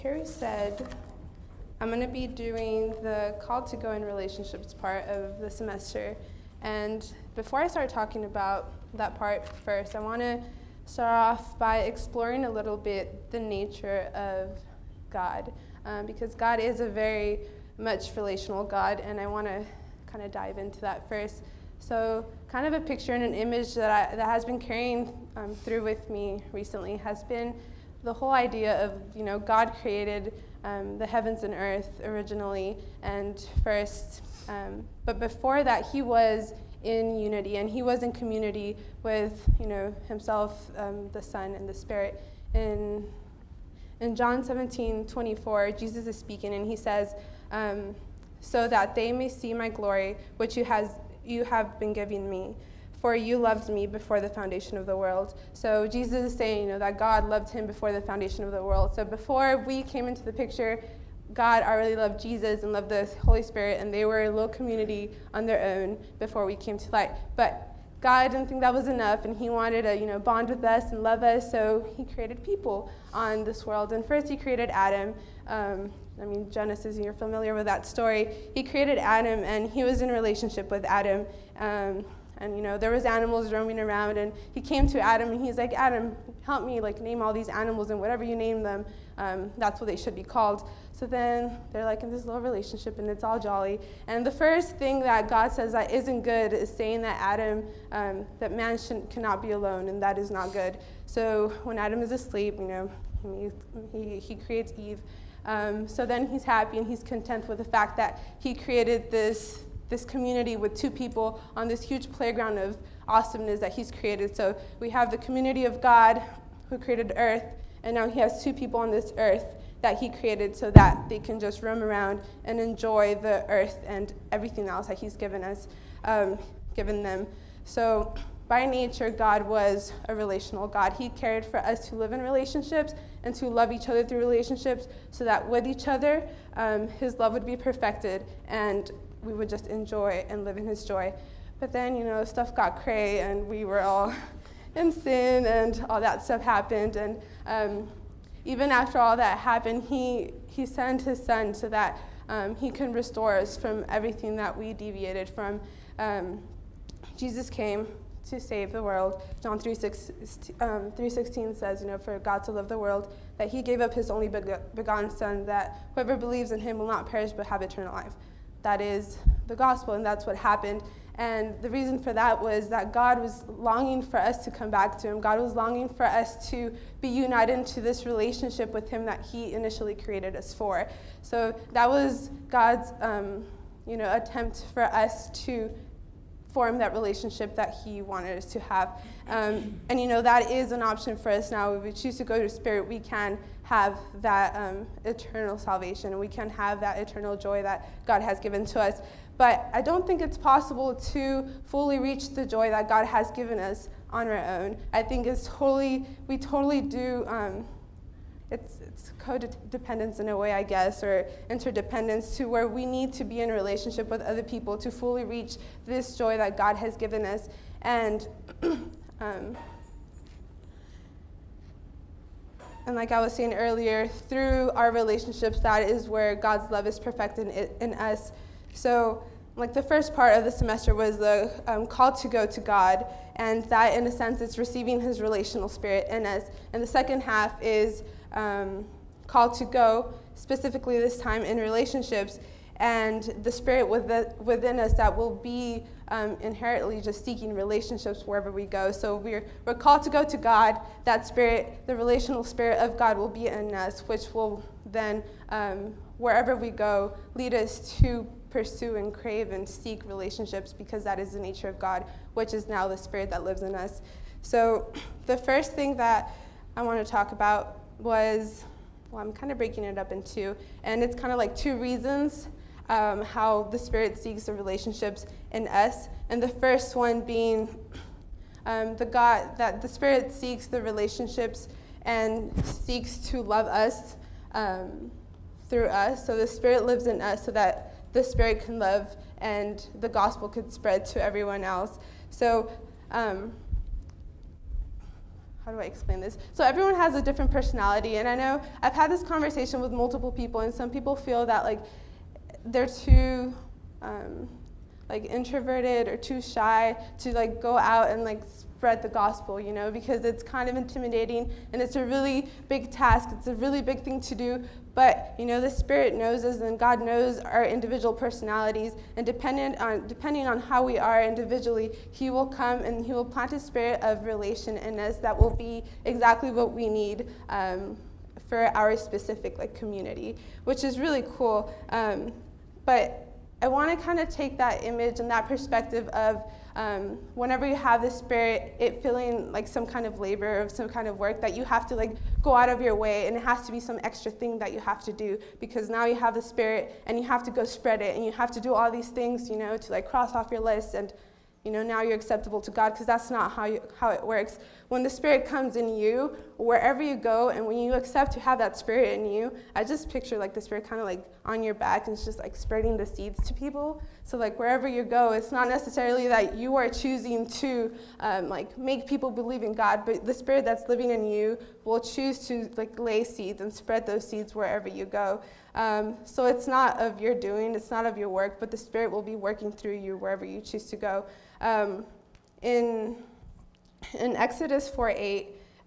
Carrie said, I'm going to be doing the call to go in relationships part of the semester. And before I start talking about that part first, I want to start off by exploring a little bit the nature of God, because God is a very much relational God, and I want to kind of dive into that first. So kind of a picture and an image that has been carrying through with me recently has been the whole idea of, God created the heavens and earth originally and first, but before that he was in unity and he was in community with, himself, the Son and the Spirit. In John 17:24, Jesus is speaking and he says, so that they may see my glory, which you have been giving me, for you loved me before the foundation of the world. So Jesus is saying, that God loved him before the foundation of the world. So before we came into the picture, God already loved Jesus and loved the Holy Spirit, and they were a little community on their own before we came to light. But God didn't think that was enough, and he wanted to, bond with us and love us, so he created people on this world. And first he created Adam. Genesis, you're familiar with that story. He created Adam, and he was in a relationship with Adam. There was animals roaming around, and he came to Adam, and he's like, Adam, help me, name all these animals, and whatever you name them, that's what they should be called. So then they're in this little relationship, and it's all jolly. And the first thing that God says that isn't good is saying that Adam, that man cannot be alone, and that is not good. So when Adam is asleep, he creates Eve. So then he's happy and he's content with the fact that he created this community with two people on this huge playground of awesomeness that he's created. So we have the community of God who created earth, and now he has two people on this earth that he created so that they can just roam around and enjoy the earth and everything else that he's given them. So by nature, God was a relational God. He cared for us to live in relationships and to love each other through relationships so that with each other, his love would be perfected and we would just enjoy and live in his joy. But then, stuff got cray and we were all in sin and all that stuff happened. And even after all that happened, he sent his Son so that he can restore us from everything that we deviated from. Jesus came to save the world. John 3:16 says, for God so loved the world that he gave up his only begotten Son, that whoever believes in him will not perish but have eternal life. That is the gospel, and that's what happened. And the reason for that was that God was longing for us to come back to him. God was longing for us to be united into this relationship with him that he initially created us for. So that was God's, attempt for us to form that relationship that he wanted us to have. That is an option for us now. If we choose to go to Spirit, we can have that eternal salvation, and we can have that eternal joy that God has given to us. But I don't think it's possible to fully reach the joy that God has given us on our own. I think we totally do, it's codependence in a way, I guess, or interdependence, to where we need to be in a relationship with other people to fully reach this joy that God has given us. And and like I was saying earlier, through our relationships, that is where God's love is perfected in us. So the first part of the semester was the call to go to God, and that in a sense is receiving his relational spirit in us. And the second half is called to go, specifically this time in relationships, and the spirit within us that will be inherently just seeking relationships wherever we go. So we're called to go to God. That spirit, the relational spirit of God, will be in us, which will then, wherever we go, lead us to pursue and crave and seek relationships, because that is the nature of God, which is now the spirit that lives in us. So the first thing that I want to talk about was, I'm kind of breaking it up in two, and it's kind of two reasons how the Spirit seeks the relationships in us. And the first one being that the Spirit seeks the relationships and seeks to love us through us. So the Spirit lives in us so that the Spirit can love and the gospel could spread to everyone else. So how do I explain this? So everyone has a different personality, and I know I've had this conversation with multiple people, and some people feel that like they're too like introverted or too shy to like go out and like spread the gospel, you know, because it's kind of intimidating and it's a really big task. It's a really big thing to do. But, you know, the Spirit knows us and God knows our individual personalities. And depending on how we are individually, He will come and He will plant a spirit of relation in us that will be exactly what we need for our specific like community, which is really cool. But I want to kind of take that image and that perspective of whenever you have the Spirit, it feeling like some kind of labor or some kind of work that you have to like go out of your way, and it has to be some extra thing that you have to do because now you have the Spirit and you have to go spread it and you have to do all these things, you know, to like cross off your list and, you know, now you're acceptable to God, because that's not how it works. When the Spirit comes in you, wherever you go, and when you accept to have that Spirit in you, I just picture like the Spirit kind of like on your back and it's just like spreading the seeds to people. So like wherever you go, it's not necessarily that you are choosing to like make people believe in God, but the Spirit that's living in you will choose to like lay seeds and spread those seeds wherever you go. So it's not of your doing, it's not of your work, but the Spirit will be working through you wherever you choose to go. In Exodus 4:8,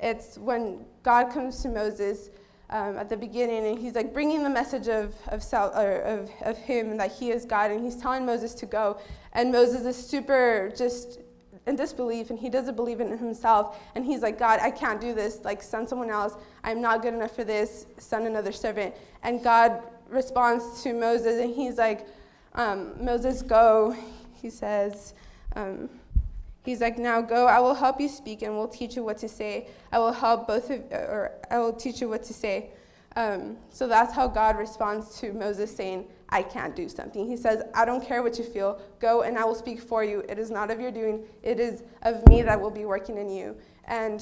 it's when God comes to Moses at the beginning, and He's like bringing the message of Him and that He is God, and He's telling Moses to go, and Moses is super just in disbelief, and he doesn't believe in himself, and he's like, God, I can't do this, like send someone else, I'm not good enough for this, send another servant. And God responds to Moses, and He's like, Moses, go. He says, He's like, now go, I will help you speak and will teach you what to say. I will teach you what to say. So that's how God responds to Moses saying, I can't do something. He says, I don't care what you feel. Go and I will speak for you. It is not of your doing. It is of me that will be working in you. And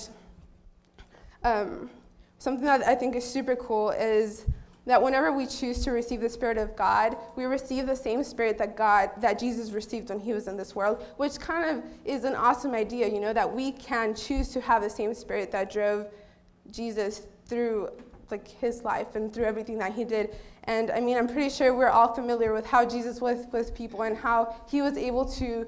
something that I think is super cool is that whenever we choose to receive the Spirit of God, we receive the same Spirit that Jesus received when He was in this world, which kind of is an awesome idea, you know, that we can choose to have the same Spirit that drove Jesus through like His life and through everything that He did. And I mean, I'm pretty sure we're all familiar with how Jesus was with people and how He was able to,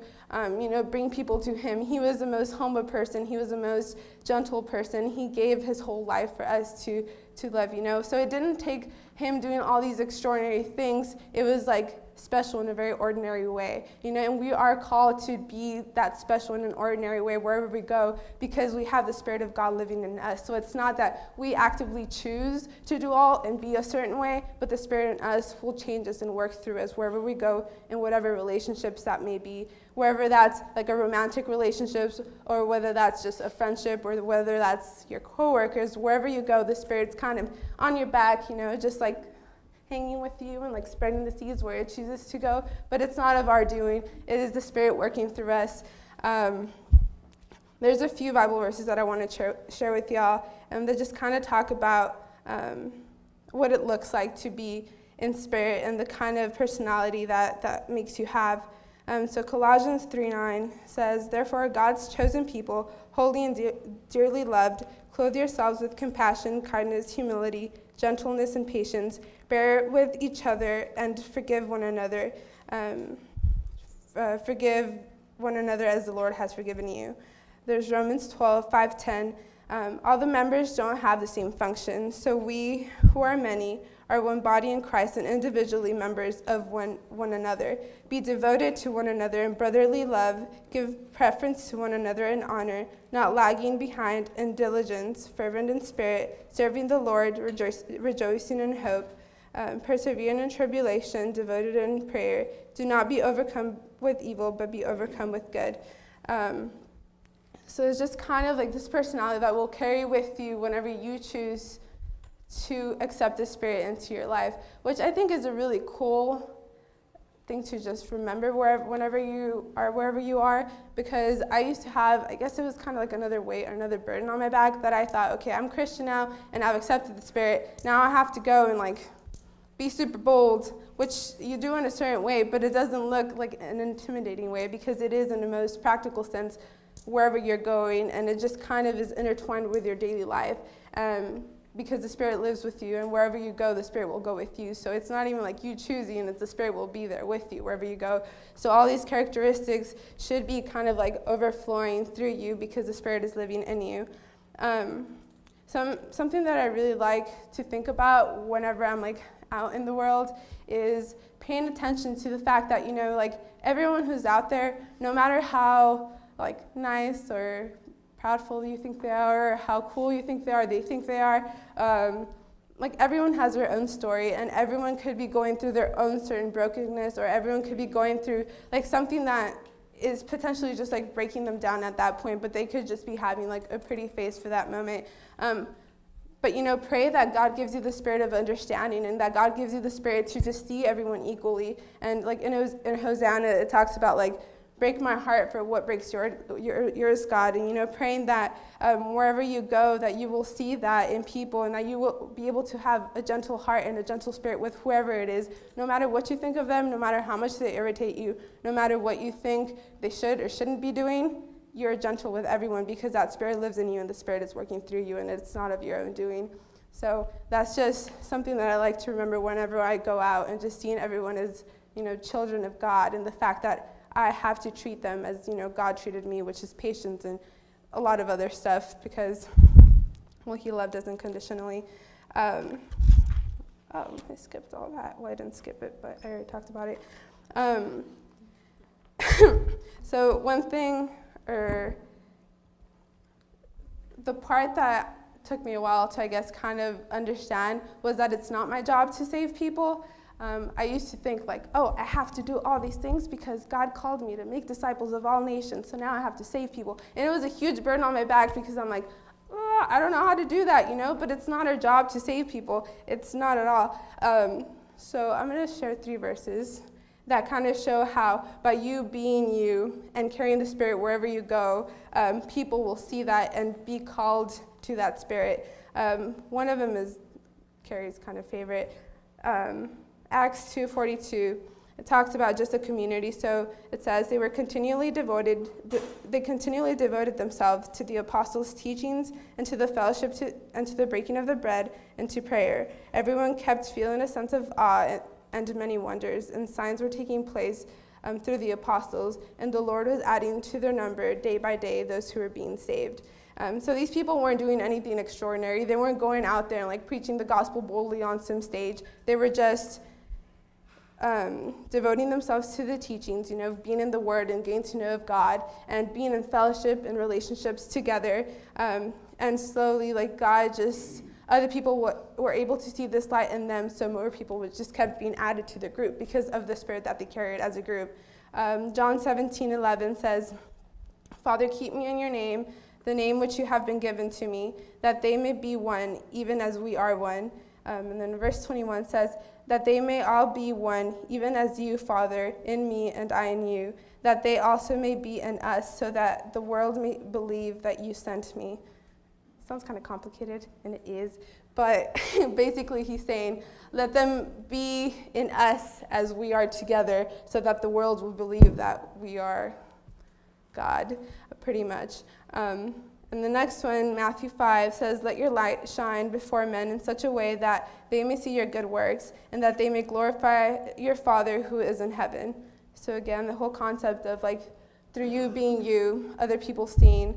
bring people to Him. He was the most humble person. He was the most gentle person. He gave His whole life for us to live, you know. So it didn't take Him doing all these extraordinary things. It was like special in a very ordinary way, you know, and we are called to be that special in an ordinary way wherever we go because we have the Spirit of God living in us. So it's not that we actively choose to do all and be a certain way, but the Spirit in us will change us and work through us wherever we go in whatever relationships that may be, wherever that's like a romantic relationships or whether that's just a friendship or whether that's your coworkers, wherever you go, the Spirit's kind of on your back, you know, just like hanging with you and like spreading the seeds where it chooses to go, but it's not of our doing. It is the Spirit working through us. There's a few Bible verses that I want to share with y'all, and that just kind of talk about what it looks like to be in spirit and the kind of personality that makes you have. So Colossians 3:9 says, therefore God's chosen people, holy and dearly loved, clothe yourselves with compassion, kindness, humility, gentleness, and patience. Bear with each other and forgive one another. Forgive one another as the Lord has forgiven you. There's Romans 12:5-10. All the members don't have the same function, so we, who are many, are one body in Christ and individually members of one another. Be devoted to one another in brotherly love. Give preference to one another in honor, not lagging behind in diligence, fervent in spirit, serving the Lord, rejoicing in hope, persevering in tribulation, devoted in prayer. Do not be overcome with evil, but be overcome with good. So it's just kind of like this personality that will carry with you whenever you choose to accept the Spirit into your life, which I think is a really cool thing to just remember whenever you are, because I used to have, I guess it was kind of like another weight or another burden on my back that I thought, okay, I'm Christian now and I've accepted the Spirit. Now I have to go and like be super bold, which you do in a certain way, but it doesn't look like an intimidating way because it is in the most practical sense wherever you're going, and it just kind of is intertwined with your daily life. Because the Spirit lives with you, and wherever you go, the Spirit will go with you. So it's not even like you choosing, it's the Spirit will be there with you wherever you go. So all these characteristics should be kind of like overflowing through you because the Spirit is living in you. Something that I really like to think about whenever I'm like out in the world is paying attention to the fact that, like everyone who's out there, no matter how like nice or proudful you think they are, or how cool you think they are. Like everyone has their own story, and everyone could be going through their own certain brokenness, or everyone could be going through like something that is potentially just like breaking them down at that point, but they could just be having like a pretty face for that moment. But pray that God gives you the spirit of understanding, and that God gives you the spirit to just see everyone equally. And like in Hosanna, it talks about like, break my heart for what breaks yours, God. And, praying that wherever you go, that you will see that in people, and that you will be able to have a gentle heart and a gentle spirit with whoever it is, no matter what you think of them, no matter how much they irritate you, no matter what you think they should or shouldn't be doing, you're gentle with everyone because that Spirit lives in you and the Spirit is working through you, and it's not of your own doing. So that's just something that I like to remember whenever I go out, and just seeing everyone as, children of God, and the fact that I have to treat them as, God treated me, which is patience and a lot of other stuff, because, He loved us unconditionally. I skipped all that. Well, I didn't skip it, but I already talked about it. So one thing, or the part that took me a while to, I guess, kind of understand was that it's not my job to save people. I used to think like, I have to do all these things because God called me to make disciples of all nations, so now I have to save people. And it was a huge burden on my back because I'm like, I don't know how to do that, but it's not our job to save people. It's not at all. So I'm going to share 3 verses that kind of show how by you being you and carrying the Spirit wherever you go, people will see that and be called to that Spirit. One of them is Carrie's kind of favorite. Acts 2:42, it talks about just a community. So it says they continually devoted themselves to the apostles' teachings and to the fellowship and to the breaking of the bread and to prayer. Everyone kept feeling a sense of awe, and many wonders and signs were taking place through the apostles, and the Lord was adding to their number day by day those who were being saved. So these people weren't doing anything extraordinary. They weren't going out there and like preaching the gospel boldly on some stage. They were just devoting themselves to the teachings, being in the Word and getting to know of God, and being in fellowship and relationships together. And slowly, like other people were able to see this light in them, so more people just kept being added to the group because of the Spirit that they carried as a group. John 17:11 says, Father, keep me in your name, the name which you have been given to me, that they may be one, even as we are one. And then verse 21 says, that they may all be one, even as you, Father, in me and I in you, that they also may be in us, so that the world may believe that you sent me. Sounds kind of complicated, and it is, but basically he's saying, let them be in us as we are together, so that the world will believe that we are God, pretty much. And the next one, Matthew 5, says, let your light shine before men in such a way that they may see your good works, and that they may glorify your Father who is in heaven. So again, the whole concept of like, through you being you, other people seeing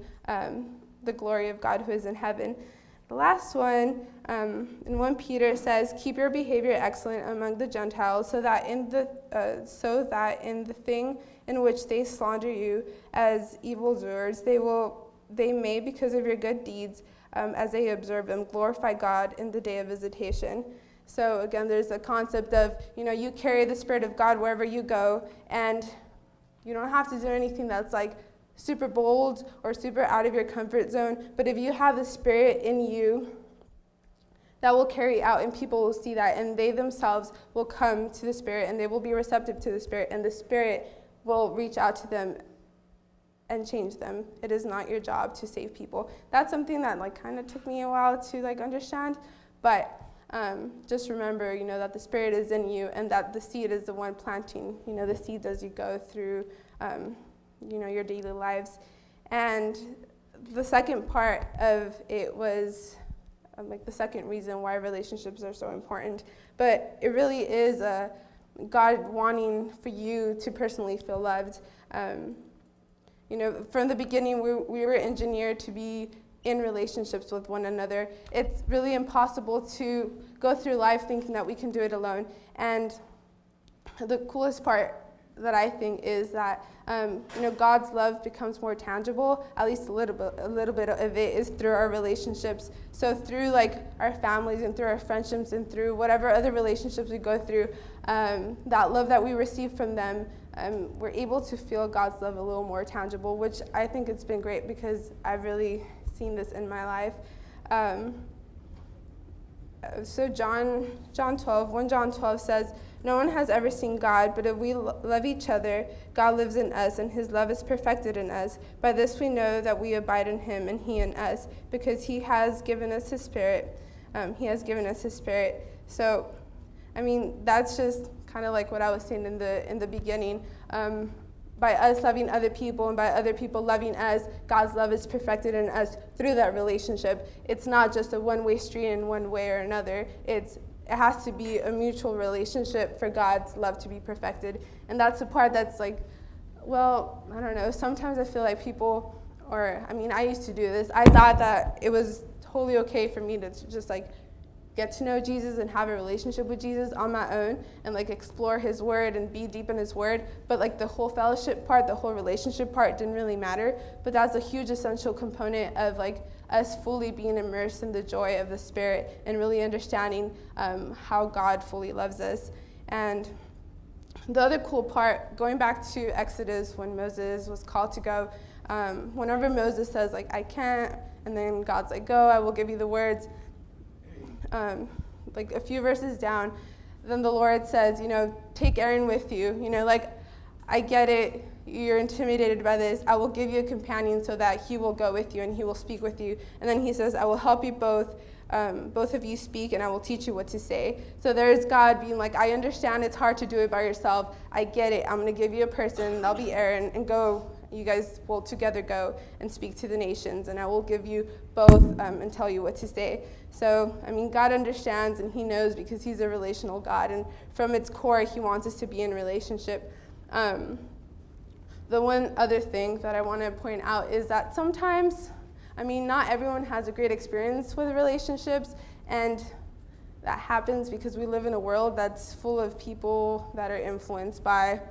the glory of God who is in heaven. The last one, in 1 Peter says, keep your behavior excellent among the Gentiles, so that in the thing in which they slander you as evildoers, they may, because of your good deeds, as they observe them, glorify God in the day of visitation. So again, there's a concept of, you carry the Spirit of God wherever you go, and you don't have to do anything that's like super bold or super out of your comfort zone. But if you have the Spirit in you, that will carry out, and people will see that, and they themselves will come to the Spirit, and they will be receptive to the Spirit, and the Spirit will reach out to them and change them. It is not your job to save people. That's something that kind of took me a while to understand, but just remember, that the Spirit is in you, and that the seed is the one planting, the seeds as you go through, your daily lives. And the second part of it was like the second reason why relationships are so important. But it really is God wanting for you to personally feel loved. From the beginning, we were engineered to be in relationships with one another. It's really impossible to go through life thinking that we can do it alone. And the coolest part that I think is that God's love becomes more tangible. At least a little bit of it is through our relationships. So through like our families and through our friendships and through whatever other relationships we go through, that love that we receive from them, we're able to feel God's love a little more tangible, which I think it's been great because I've really seen this in my life. So John 12 says, "No one has ever seen God, but if we love each other, God lives in us, and his love is perfected in us. By this we know that we abide in him, and he in us, because he has given us his Spirit." So, that's just kind of like what I was saying in the beginning. By us loving other people and by other people loving us, God's love is perfected in us through that relationship. It's not just a one-way street in one way or another. It has to be a mutual relationship for God's love to be perfected. And that's the part that's like, well, I don't know. Sometimes I feel like people, I used to do this. I thought that it was totally okay for me to just like get to know Jesus and have a relationship with Jesus on my own and like explore his word and be deep in his word. But like the whole fellowship part, the whole relationship part didn't really matter. But that's a huge essential component of like us fully being immersed in the joy of the Spirit and really understanding how God fully loves us. And the other cool part, going back to Exodus when Moses was called to go, whenever Moses says like, "I can't," and then God's like, "Go, I will give you the words." Like a few verses down, then the Lord says, "Take Aaron with you." I get it. You're intimidated by this. I will give you a companion so that he will go with you and he will speak with you. And then he says, "I will help you both of you speak, and I will teach you what to say." So there's God being like, I understand it's hard to do it by yourself. I get it. I'm going to give you a person. That'll be Aaron, and go. You guys will together go and speak to the nations, and I will give you both and tell you what to say. So, God understands and he knows because he's a relational God, and from its core, he wants us to be in relationship. The one other thing that I want to point out is that sometimes, not everyone has a great experience with relationships, and that happens because we live in a world that's full of people that are influenced by,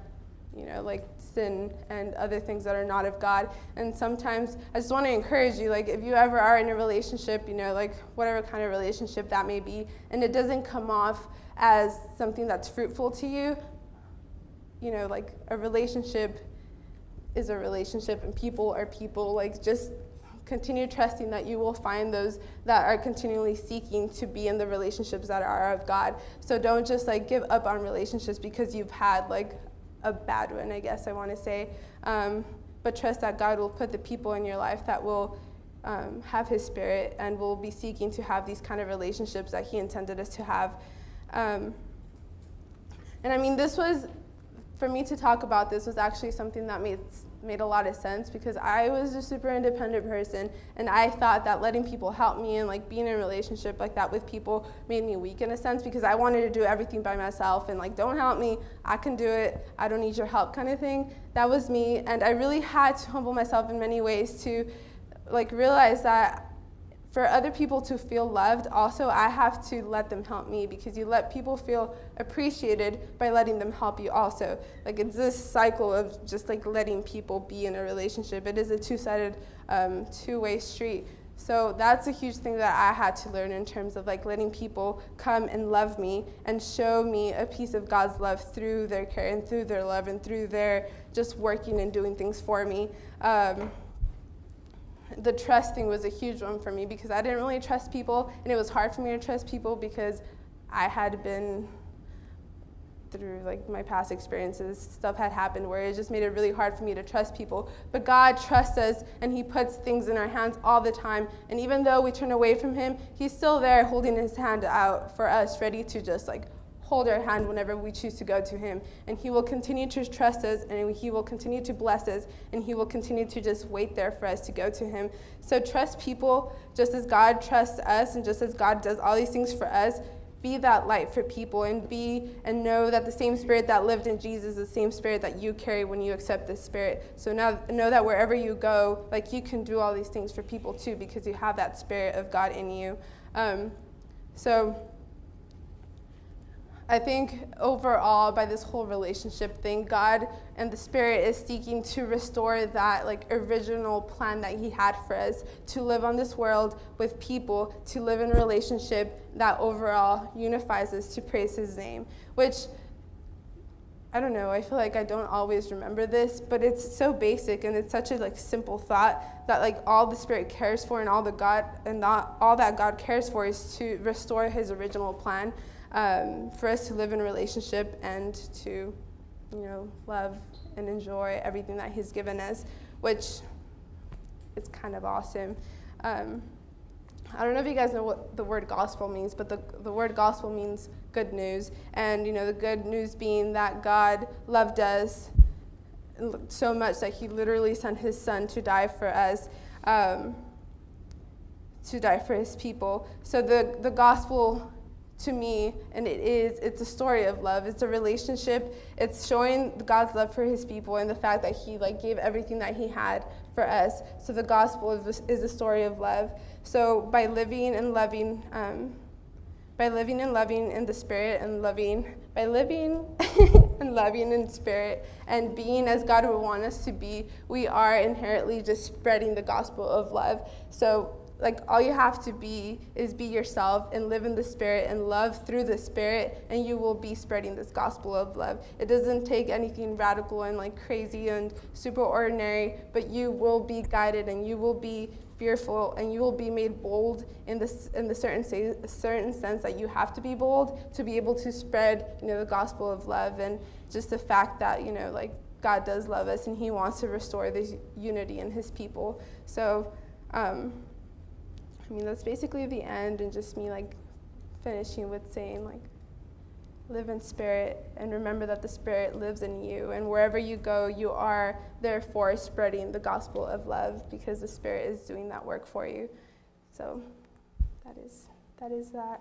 like sin and other things that are not of God. And sometimes I just want to encourage you, like if you ever are in a relationship, like whatever kind of relationship that may be, and it doesn't come off as something that's fruitful to you, like a relationship is a relationship and people are people. Like just continue trusting that you will find those that are continually seeking to be in the relationships that are of God. So don't just like give up on relationships because you've had like a bad one, I guess I want to say. But trust that God will put the people in your life that will have his Spirit and will be seeking to have these kind of relationships that he intended us to have. And this was, for me to talk about this was actually something that made a lot of sense because I was a super independent person, and I thought that letting people help me and like being in a relationship like that with people made me weak in a sense because I wanted to do everything by myself and like, don't help me, I can do it, I don't need your help kind of thing. That was me, and I really had to humble myself in many ways to like realize that for other people to feel loved, also I have to let them help me, because you let people feel appreciated by letting them help you also. Like it's this cycle of just like letting people be in a relationship. It is a two-sided, two-way street. So that's a huge thing that I had to learn in terms of like letting people come and love me and show me a piece of God's love through their care and through their love and through their just working and doing things for me. The trust thing was a huge one for me because I didn't really trust people, and it was hard for me to trust people because I had been through like my past experiences. Stuff had happened where it just made it really hard for me to trust people. But God trusts us, and he puts things in our hands all the time. And even though we turn away from him, he's still there holding his hand out for us, ready to just like hold our hand whenever we choose to go to him. And he will continue to trust us, and he will continue to bless us, and he will continue to just wait there for us to go to him. So trust people just as God trusts us, and just as God does all these things for us. Be that light for people, and know that the same Spirit that lived in Jesus is the same Spirit that you carry when you accept this Spirit. So now know that wherever you go, like, you can do all these things for people too, because you have that Spirit of God in you. So I think overall, by this whole relationship thing, God and the Spirit is seeking to restore that original plan that he had for us, to live on this world with people, to live in a relationship that overall unifies us to praise his name. Which, I don't know, I feel like I don't always remember this, but it's so basic, and it's such a simple thought that all the Spirit cares for, and all that God cares for is to restore his original plan. For us to live in a relationship and to, love and enjoy everything that he's given us, which is kind of awesome. I don't know if you guys know what the word gospel means, but the word gospel means good news. And, the good news being that God loved us so much that he literally sent his son to die for us, to die for his people. So the gospel, to me, and it's a story of love. It's a relationship. It's showing God's love for his people, and the fact that he gave everything that he had for us. So the gospel is a story of love. So by living and loving in the Spirit, and by living and loving in Spirit, and being as God would want us to be, we are inherently just spreading the gospel of love. So all you have to be is be yourself and live in the Spirit and love through the Spirit, and you will be spreading this gospel of love. It doesn't take anything radical and crazy and super ordinary, but you will be guided, and you will be fearful, and you will be made bold in the certain sense that you have to be bold to be able to spread the gospel of love, and just the fact that God does love us, and he wants to restore this unity in his people. So that's basically the end, and just me finishing with saying live in Spirit, and remember that the Spirit lives in you, and wherever you go, you are therefore spreading the gospel of love, because the Spirit is doing that work for you. So that is that.